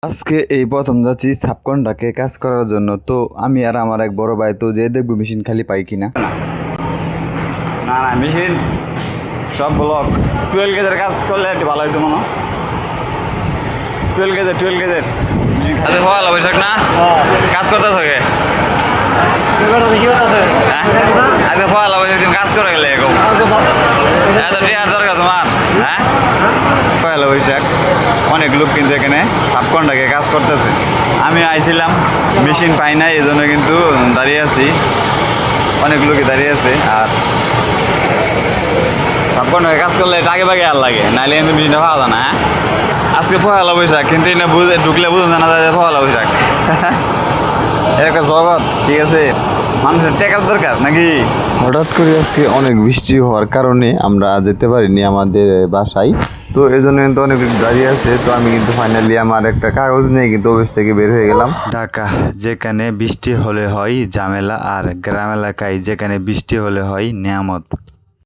আজকে এই প্রথম যাচ্ছি সাবকন্ডাকে কাজ করার জন্য। তো আমি আর আমার এক বড় ভাই তো যে দেখবো মেশিন খালি পাই কিনা। না না মেশিন সব ব্লক 12 গেজের কাজ করলে একটু ভালো হইতো মনে 12 গেজের আচ্ছা পয়লা বৈশাখ না কাজ করতে থাকে আজকে পয়লা বৈশাখ দিন কাজ করে গেলে এত টিয়ার দরকার তোমার হ্যাঁ পয়লা বৈশাখ অনেক লোক কিন্তু এখানে সাবকন্ডাকে কাজ করতেছে। আমি আইছিলাম মেশিন পাই নাই এই জন্য কিন্তু দাঁড়িয়ে আছি, অনেক লোকই দাঁড়িয়ে আছে। আর সাবকন্ডাকে কাজ করলে এটা আগে ভাগে আর লাগে, নাইলে কিন্তু মেশিনটা পাওয়া যায় না। আজকে পয়লা বৈশাখ কিন্তু এটা ঢুকলে বুঝুন জানা যায় যে পয়লা বৈশাখ এর একটা জগৎ, ঠিক আছে। মানুষের টেকার দরকার নাকি। হঠাৎ করে আজকে অনেক বৃষ্টি হওয়ার কারণে আমরা যেতে পারিনি আমাদের বাসায়। তো এই জন্য কিন্তু অনেক দাঁড়িয়ে আছে। তো আমি কিন্তু ফাইনালি আমার একটা কাগজ নিয়ে কিন্তু অফিস থেকে বের হয়ে গেলাম। ঢাকা যেখানে বৃষ্টি হলে হয় ঝামেলা, আর গ্রাম এলাকায় যেখানে বৃষ্টি হলে হয় নিয়ামত।